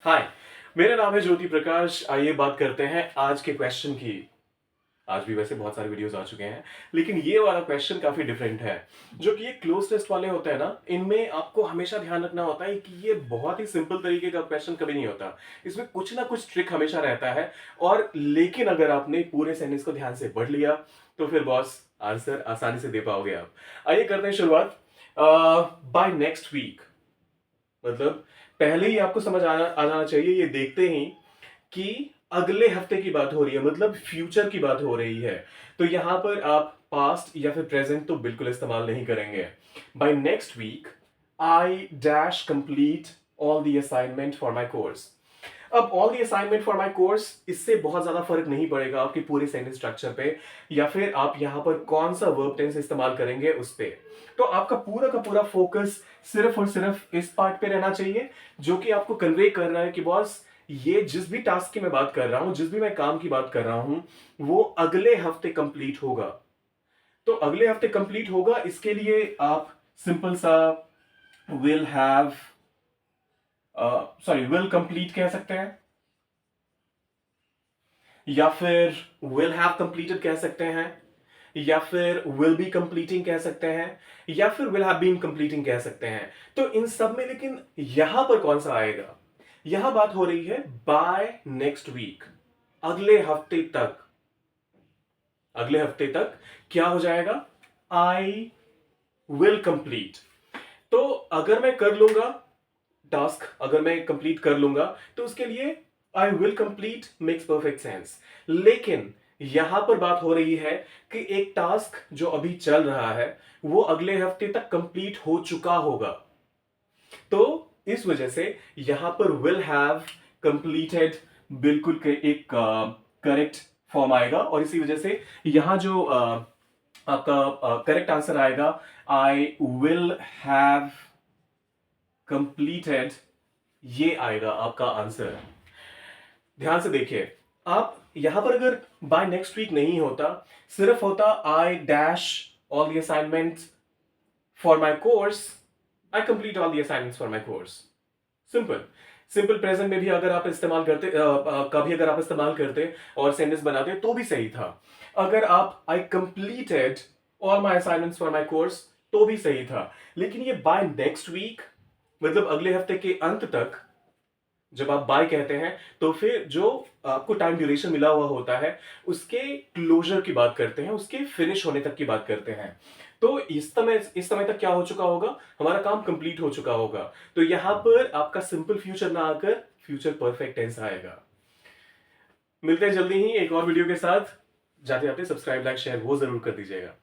हाय, मेरा नाम है ज्योति प्रकाश। आइए बात करते हैं आज के क्वेश्चन की। आज भी वैसे बहुत सारे वीडियोस आ चुके हैं, लेकिन ये वाला क्वेश्चन काफी डिफरेंट है। जो कि ये क्लोज टेस्ट वाले होते हैं ना, इनमें आपको हमेशा ध्यान रखना होता है कि ये बहुत ही सिंपल तरीके का क्वेश्चन कभी नहीं होता। इसमें कुछ ना कुछ ट्रिक हमेशा रहता है। और लेकिन अगर आपने पूरे सेंटेंस को ध्यान से पढ़ लिया तो फिर बॉस आंसर आसानी से दे पाओगे आप। आइए करते हैं शुरुआत। बाय नेक्स्ट वीक मतलब पहले ही आपको समझ आ जाना चाहिए, ये देखते ही कि अगले हफ्ते की बात हो रही है, मतलब फ्यूचर की बात हो रही है। तो यहां पर आप पास्ट या फिर प्रेजेंट तो बिल्कुल इस्तेमाल नहीं करेंगे। By next week I dash complete all the assignment for my course. अब all the assignment for my course, इससे बहुत ज्यादा फर्क नहीं पड़ेगा आपके पूरे सेंटेंस स्ट्रक्चर पे, या फिर आप यहां पर कौन सा वर्ब टेंस इस्तेमाल करेंगे उस पे। तो आपका पूरा का पूरा फोकस सिर्फ और सिर्फ इस पार्ट पे रहना चाहिए, जो कि आपको कन्वे कर रहा है कि बॉस ये जिस भी टास्क की मैं बात कर रहा हूं, जिस भी मैं काम की बात कर रहा हूं, वो अगले हफ्ते कंप्लीट होगा। तो अगले हफ्ते कंप्लीट होगा, इसके लिए आप सिंपल सा will have, sorry will complete कह सकते हैं, या फिर विल हैव कंप्लीटेड कह सकते हैं, या फिर विल बी कंप्लीटिंग कह सकते हैं, या फिर विल हैव बीन कंप्लीटिंग कह सकते हैं। तो इन सब में लेकिन यहां पर कौन सा आएगा? यहां बात हो रही है बाय नेक्स्ट वीक, अगले हफ्ते तक। अगले हफ्ते तक क्या हो जाएगा? I will complete. तो अगर मैं कर लूंगा टास्क, अगर मैं कंप्लीट कर लूंगा, तो उसके लिए I will complete makes perfect sense. लेकिन यहां पर बात हो रही है कि एक टास्क जो अभी चल रहा है वो अगले हफ्ते तक कंप्लीट हो चुका होगा। तो इस वजह से यहां पर विल हैव कंप्लीटेड बिल्कुल एक करेक्ट फॉर्म आएगा, और इसी वजह से यहां जो आपका करेक्ट आंसर आएगा, आई विल हैव कंप्लीटेड, ये आएगा आपका आंसर। ध्यान से देखिए, आप यहां पर अगर बाय नेक्स्ट वीक नहीं होता, सिर्फ होता I dash all the assignments for my course, I complete all the assignments for my course. Simple. Simple present में भी अगर आप इस्तेमाल करते, कभी अगर आप इस्तेमाल करते और सेंटेंस बनाते तो भी सही था। अगर आप I completed all my assignments for my course तो भी सही था। लेकिन ये बाय नेक्स्ट वीक मतलब अगले हफ्ते के अंत तक, जब आप बाय कहते हैं तो फिर जो आपको टाइम ड्यूरेशन मिला हुआ होता है उसके क्लोजर की बात करते हैं, उसके फिनिश होने तक की बात करते हैं। तो इस समय तक क्या हो चुका होगा? हमारा काम कंप्लीट हो चुका होगा। तो यहां पर आपका सिंपल फ्यूचर ना आकर फ्यूचर परफेक्ट टेंस आएगा। मिलते हैं जल्दी ही एक और वीडियो के साथ। जाते जाते सब्सक्राइब, लाइक, शेयर वो जरूर कर दीजिएगा।